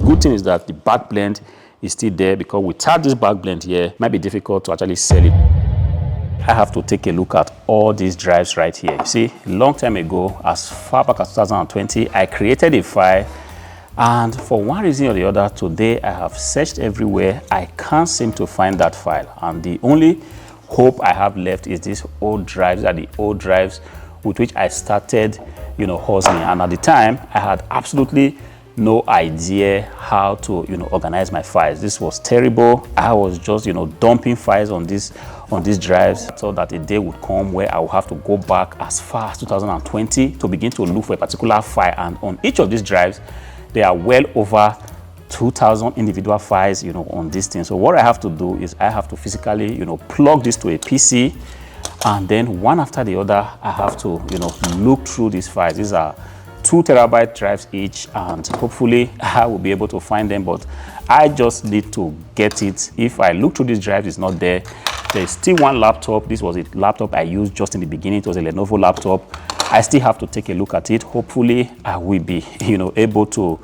good thing is that the back blend is still there, because without this back blend here, it might be difficult to actually sell it. I have to take a look at all these drives right here. You see, a long time ago, as far back as 2020, I created a file, and for one reason or the other, today I have searched everywhere. I can't seem to find that file, and the only hope I have left is these old drives, are the old drives with which I started, hustling. And at the time, I had absolutely no idea how to, organize my files. This was terrible. I was just, dumping files on these drives, so that a day would come where I will have to go back as far as 2020 to begin to look for a particular file. And on each of these drives, there are well over 2,000 individual files, on this thing. So what I have to do is I have to physically, plug this to a PC, and then one after the other, I have to, look through these files. These are 2 terabyte drives each, and hopefully I will be able to find them, but I just need to get it. If I look through these drives, it's not there. There's still one laptop. This was a laptop I used just in the beginning. It was a Lenovo laptop. I still have to take a look at it. Hopefully I will be, able to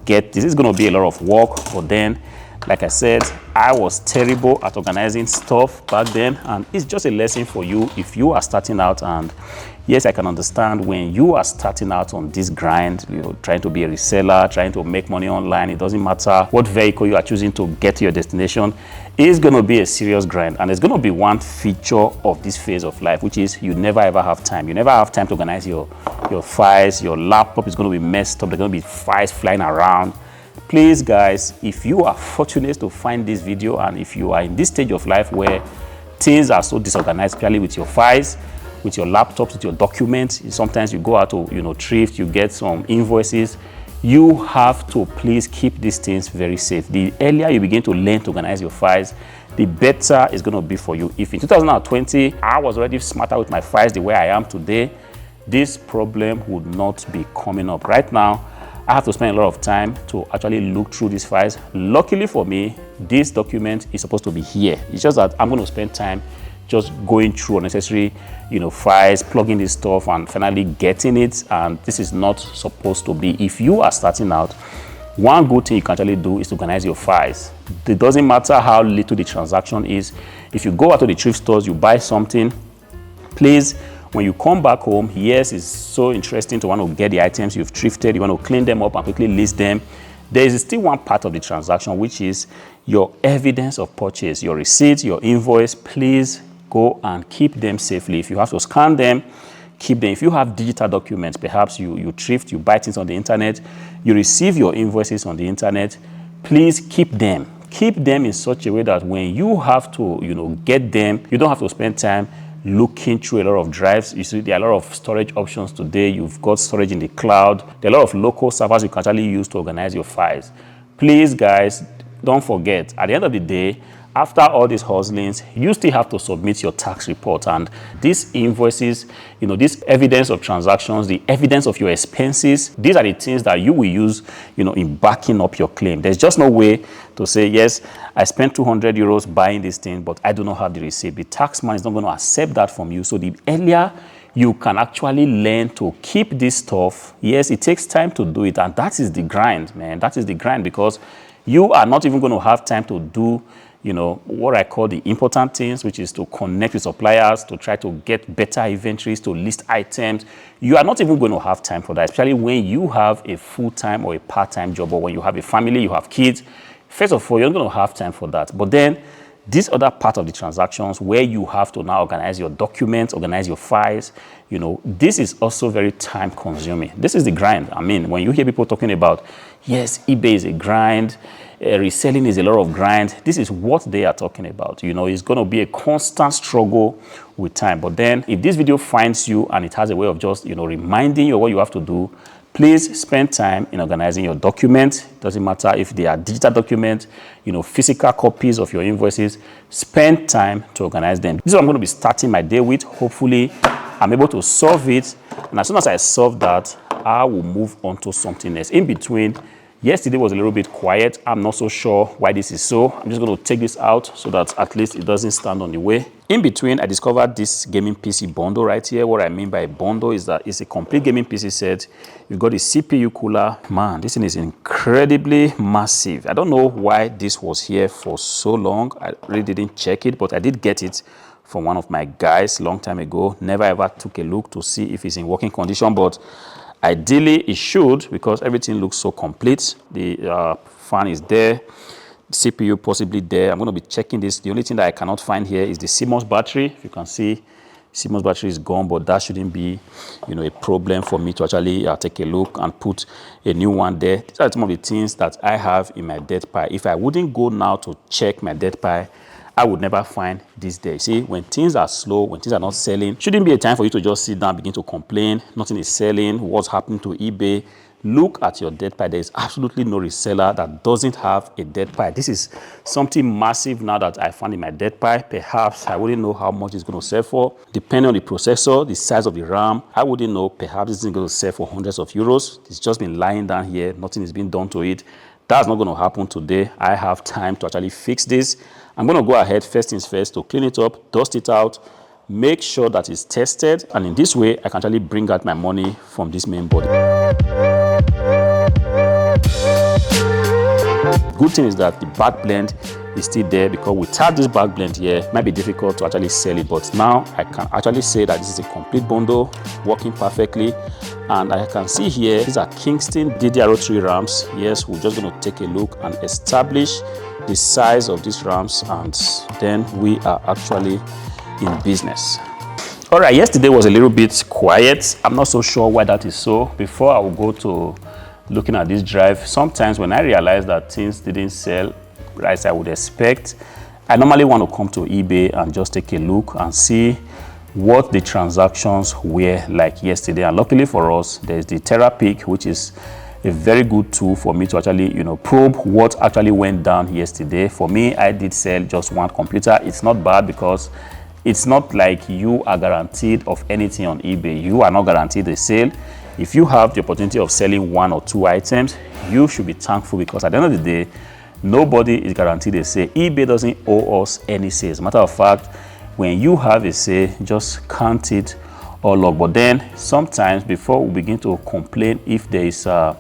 get this. Is going to be a lot of work, but then, like I said, I was terrible at organizing stuff back then, and it's just a lesson for you if you are starting out. And yes, I can understand when you are starting out on this grind, trying to be a reseller, trying to make money online. It doesn't matter what vehicle you are choosing to get to your destination. It's going to be a serious grind, and there's going to be one feature of this phase of life, which is you never ever have time. You never have time to organize your files. Your laptop is going to be messed up. There's going to be files flying around. Please, guys, if you are fortunate to find this video, and if you are in this stage of life where things are so disorganized, clearly with your files, with your laptops, with your documents, sometimes you go out to thrift, you get some invoices, you have to please keep these things very safe. The earlier you begin to learn to organize your files, the better it's going to be for you. If in 2020 I was already smarter with my files the way I am today, this problem would not be coming up. Right now, I have to spend a lot of time to actually look through these files. Luckily for me, this document is supposed to be here. It's just that I'm going to spend time just going through unnecessary, files, plugging this stuff, and finally getting it. And this is not supposed to be. If you are starting out, one good thing you can actually do is to organize your files. It doesn't matter how little the transaction is. If you go out to the thrift stores, you buy something, please, when you come back home, yes, it's so interesting to want to get the items you've thrifted. You want to clean them up and quickly list them. There is still one part of the transaction, which is your evidence of purchase, your receipt, your invoice. Please go and keep them safely. If you have to scan them, keep them. If you have digital documents, perhaps you thrift, you buy things on the internet, you receive your invoices on the internet, please keep them. Keep them in such a way that when you have to, get them, you don't have to spend time looking through a lot of drives. You see, there are a lot of storage options today. You've got storage in the cloud. There are a lot of local servers you can actually use to organize your files. Please, guys, don't forget, at the end of the day, after all these hustlings, you still have to submit your tax report, and these invoices, this evidence of transactions, the evidence of your expenses, these are the things that you will use, in backing up your claim. There's just no way to say, yes, I spent 200 euros buying this thing, but I do not have the receipt. The tax man is not going to accept that from you. So the earlier you can actually learn to keep this stuff, yes, it takes time to do it, and that is the grind, man. That is the grind, because you are not even going to have time to do what I call the important things, which is to connect with suppliers, to try to get better inventories, to list items. You are not even going to have time for that, especially when you have a full-time or a part-time job, or when you have a family, you have kids. First of all, you're not going to have time for that. But then this other part of the transactions where you have to now organize your documents, organize your files, this is also very time consuming. This is the grind. I mean, when you hear people talking about, yes, eBay is a grind, reselling is a lot of grind, this is what they are talking about. It's going to be a constant struggle with time. But then if this video finds you and it has a way of just, reminding you of what you have to do, please spend time in organizing your documents. It doesn't matter if they are digital documents, physical copies of your invoices. Spend time to organize them. This is what I'm going to be starting my day with. Hopefully, I'm able to solve it. And as soon as I solve that, I will move on to something else. In between, Yesterday was a little bit quiet. I'm not so sure why this is so. I'm just going to take this out so that at least it doesn't stand on the way. In between, I discovered this gaming PC bundle right here. What I mean by a bundle is that it's a complete gaming PC set. You've got a CPU cooler. Man, this thing is incredibly massive. I don't know why this was here for so long. I really didn't check it, but I did get it from one of my guys long time ago. Never ever took a look to see if it's in working condition, but ideally it should, because everything looks so complete. The fan is there, the CPU possibly there. I'm going to be checking this. The only thing that I cannot find here is the CMOS battery. If you can see, CMOS battery is gone, but that shouldn't be, a problem for me to actually take a look and put a new one there. These are some of the things that I have in my dead pie. If I wouldn't go now to check my dead pie, I would never find this there. See, when things are slow, when things are not selling, shouldn't be a time for you to just sit down, begin to complain. Nothing is selling. What's happening to eBay? Look at your dead pie. There is absolutely no reseller that doesn't have a dead pie. This is something massive now that I found in my dead pie. Perhaps I wouldn't know how much it's going to sell for. Depending on the processor, the size of the RAM, I wouldn't know. Perhaps it's going to sell for hundreds of euros. It's just been lying down here. Nothing is being done to it. That's not going to happen today. I have time to actually fix this. I'm going to go ahead, first things first, to clean it up, dust it out, make sure that it's tested, and in this way I can actually bring out my money from this main body. Good thing is that the back blend is still there, because without this back blend here, it might be difficult to actually sell it. But now I can actually say that this is a complete bundle, working perfectly. And I can see here, these are Kingston DDR3 RAMs. Yes, we're just going to take a look and establish the size of these RAMs, and then we are actually in business. All right, yesterday was a little bit quiet. I'm not so sure why that is so. Before I will go to looking at this drive, sometimes when I realize that things didn't sell as I would expect, I normally want to come to eBay and just take a look and see what the transactions were like yesterday. And luckily for us, there's the TerraPic, which is a very good tool for me to actually, probe what actually went down yesterday. For me, I did sell just one computer. It's not bad, because it's not like you are guaranteed of anything on eBay. You are not guaranteed a sale. If you have the opportunity of selling one or two items, you should be thankful, because at the end of the day, nobody is guaranteed a sale. eBay doesn't owe us any sales. Matter of fact, when you have a sale, just count it or log. But then sometimes, before we begin to complain if there is like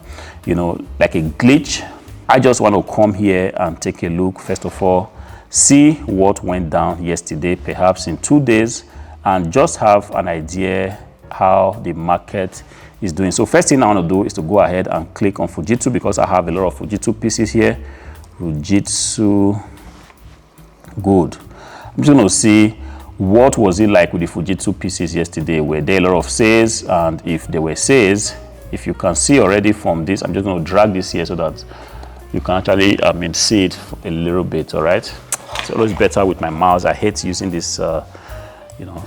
a glitch, I just want to come here and take a look. First of all, see what went down yesterday, perhaps in 2 days, and just have an idea how the market is doing. So first thing I want to do is to go ahead and click on Fujitsu, because I have a lot of Fujitsu PCs here. Fujitsu, good. I'm just going to see what was it like with the Fujitsu PCs yesterday. Were there a lot of sales? And if there were sales, if you can see already from this, I'm just going to drag this here so that you can actually see it a little bit. All right, it's always better with my mouse. I hate using this all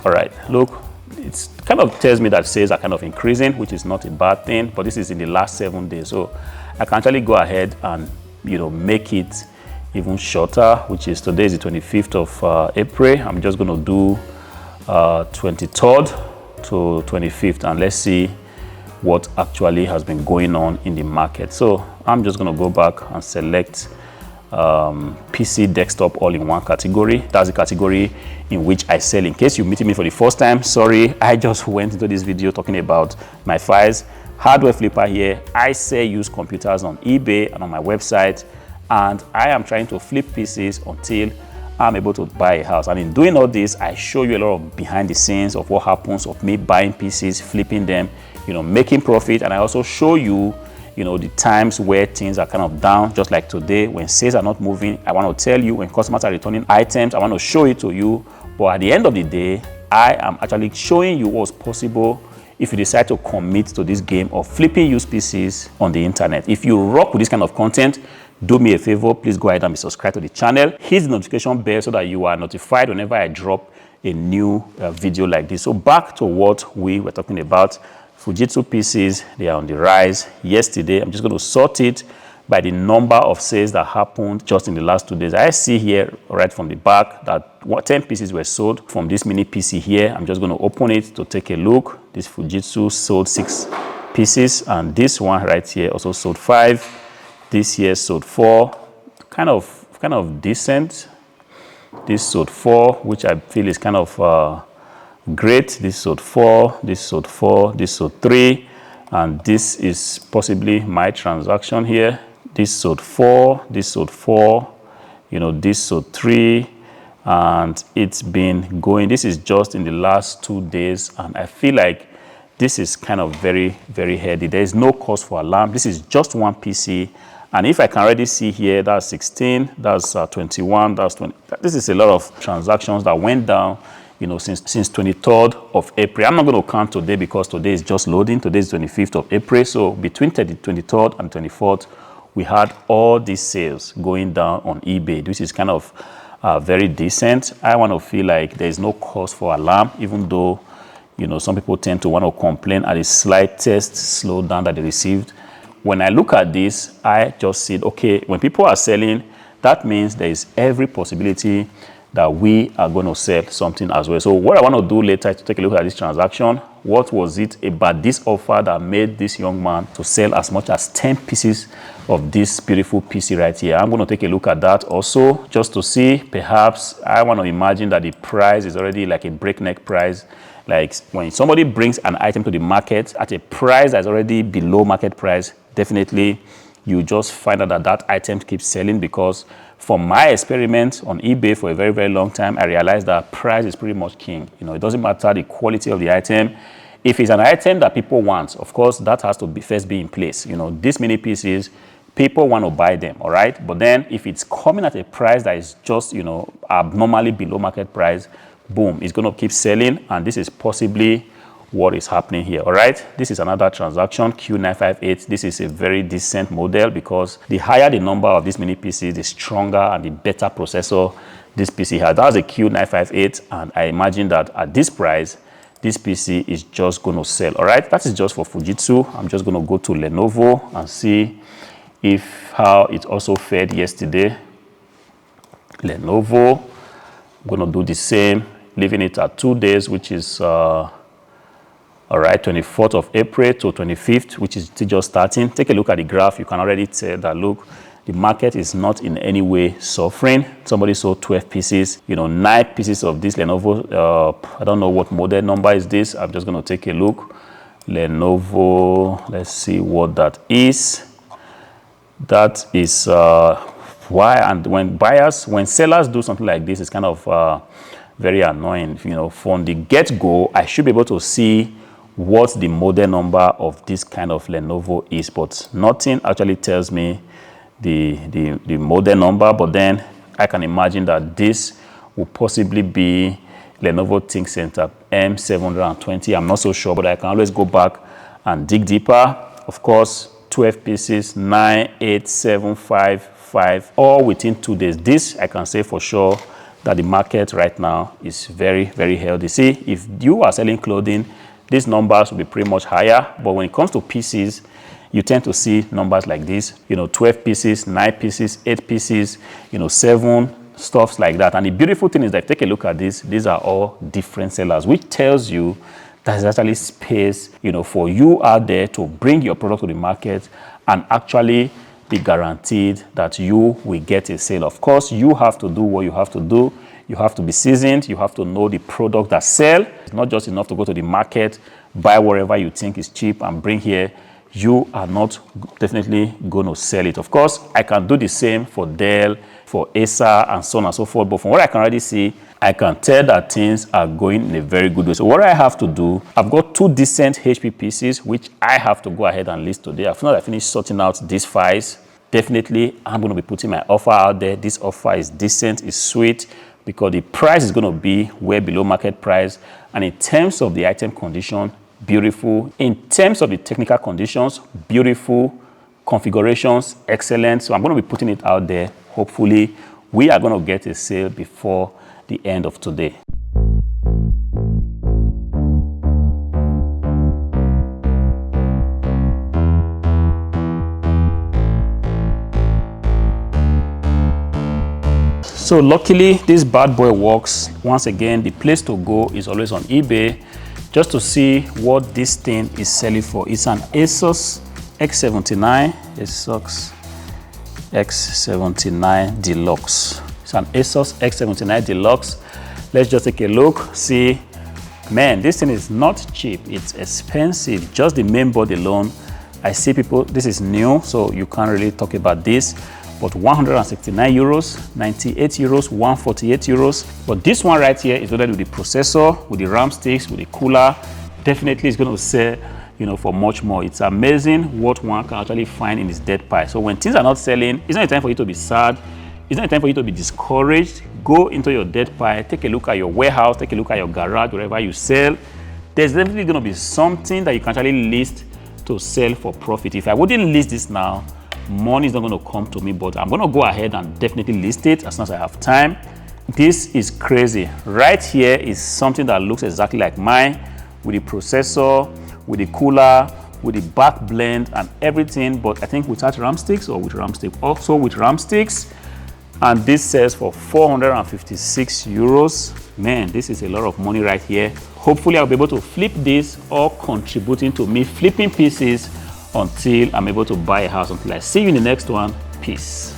right, look, it kind of tells me that sales are kind of increasing, which is not a bad thing, but this is in the last 7 days. So I can actually go ahead and make it even shorter, which is today is the 25th of April. I'm just going to do 23rd to 25th, and let's see what actually has been going on in the market. So I'm just going to go back and select PC desktop all in one category. That's the category in which I sell. In case you're meeting me for the first time, sorry, I just went into this video talking about my files. Hardwareflipper here. I sell used computers on eBay and on my website, and I am trying to flip PCs until I'm able to buy a house. And in doing all this, I show you a lot of behind the scenes of what happens of me buying PCs, flipping them, making profit. And I also show you, the times where things are kind of down, just like today when sales are not moving. I want to tell you when customers are returning items, I want to show it to you. But at the end of the day, I am actually showing you what's possible if you decide to commit to this game of flipping used PCs on the internet. If you rock with this kind of content, do me a favor, please go ahead and be subscribed to the channel. Hit the notification bell so that you are notified whenever I drop a new video like this. So back to what we were talking about. Fujitsu PCs, they are on the rise. Yesterday, I'm just going to sort it by the number of sales that happened just in the last 2 days. I see here right from the back that 10 PCs were sold from this mini PC here. I'm just going to open it to take a look. This Fujitsu sold 6 pieces, and this one right here also sold 5. This here sold for kind of decent. This sold for, which I feel is kind of great. This sold 4, this sold 4, this sold 3, and this is possibly my transaction here. This sold 4, this sold 4, you know, this sold 3, and it's been going. This is just in the last 2 days, and I feel like this is kind of very, very heady. There is no cause for alarm. This is just one PC. And if I can already see here, that's 16, that's 21, that's 20. This is a lot of transactions that went down, you know, since 23rd of April. I'm not going to count today because today is just loading. Today is 25th of April. So between 23rd and 24th, we had all these sales going down on eBay, which is kind of very decent. I want to feel like there is no cause for alarm, even though, you know, some people tend to want to complain at the slightest slowdown that they received. When I look at this, I just said, okay, when people are selling, that means there is every possibility that we are going to sell something as well. So what I want to do later is to take a look at this transaction. What was it about this offer that made this young man to sell as much as 10 pieces of this beautiful PC right here? I'm going to take a look at that also, just to see. Perhaps I want to imagine that the price is already like a breakneck price. Like when somebody brings an item to the market at a price that's already below market price, definitely you just find out that that item keeps selling, because from my experiment on eBay for a very, very long time, I realized that price is pretty much king. You know, it doesn't matter the quality of the item. If it's an item that people want, of course, that has to first be in place. You know, this many pieces, people want to buy them, all right? But then if it's coming at a price that is just, you know, abnormally below market price, boom, it's going to keep selling. And this is possibly what is happening here. All right, this is another transaction, Q958. This is a very decent model, because the higher the number of these mini PCs, the stronger and the better processor this PC has. That's a Q958, and I imagine that at this price, this PC is just going to sell. All right, that is just for Fujitsu. I'm just going to go to Lenovo and see if how it also fared yesterday. Lenovo, I'm going to do the same, leaving it at 2 days, which is all right, 24th of April to 25th, which is still just starting. Take a look at the graph. You can already tell that, look, the market is not in any way suffering. Somebody sold 12 pieces, you know, 9 pieces of this Lenovo. I don't know what model number is this. I'm just going to take a look. Lenovo, let's see what that is. That is why, and when sellers do something like this, it's kind of very annoying. You know, from the get-go, I should be able to see what the model number of this kind of Lenovo is, but nothing actually tells me the model number. But then I can imagine that this will possibly be Lenovo ThinkCentre M720. I'm not so sure, but I can always go back and dig deeper. Of course, 12 pieces, 9, 8, 7, 5, 5, all within 2 days. This I can say for sure that the market right now is very, very healthy. See, if you are selling clothing, these numbers will be pretty much higher. But when it comes to PCs, you tend to see numbers like this, you know, 12 pieces, 9 pieces, 8 pieces, you know, 7, stuffs like that. And the beautiful thing is that, take a look at this, these are all different sellers, which tells you there's actually space, you know, for you out there to bring your product to the market and actually be guaranteed that you will get a sale. Of course, you have to do what you have to do. You have to be seasoned. You have to know the product that sell. It's not just enough to go to the market, buy whatever you think is cheap and bring here. You are not definitely going to sell it. Of course, I can do the same for Dell, for Acer, and so on and so forth. But from what I can already see, I can tell that things are going in a very good way. So what I have to do, I've got 2 decent HP PCs, which I have to go ahead and list today. After I finish sorting out these files, definitely I'm going to be putting my offer out there. This offer is decent, it's sweet, because the price is going to be way below market price. And in terms of the item condition, beautiful. In terms of the technical conditions, beautiful. Configurations, excellent. So I'm going to be putting it out there. Hopefully, we are going to get a sale before the end of today. So luckily, this bad boy works. Once again, the place to go is always on eBay, just to see what this thing is selling for. It's an Asus X79. Asus X79 Deluxe. It's an Asus X79 Deluxe. Let's just take a look. See, man, this thing is not cheap. It's expensive. Just the main board alone. I see people, this is new, so you can't really talk about this. But 169 euros, 98 euros, 148 euros. But this one right here is loaded with the processor, with the RAM sticks, with the cooler. Definitely it's going to sell, you know, for much more. It's amazing what one can actually find in this dead pile. So when things are not selling, it's not a time for you to be sad. It's not a time for you to be discouraged. Go into your dead pile, take a look at your warehouse, take a look at your garage, wherever you sell. There's definitely going to be something that you can actually list to sell for profit. If I wouldn't list this now, money is not going to come to me, but I'm going to go ahead and definitely list it as soon as I have time. This is crazy. Right here is something that looks exactly like mine, with the processor, with the cooler, with the back blend and everything, but I think without RAM sticks or with RAM sticks, also with RAM sticks. And this sells for 456 euros. Man, this is a lot of money right here. Hopefully I'll be able to flip this, or contributing to me flipping PCs until I'm able to buy a house. Until I see you in the next one. Peace.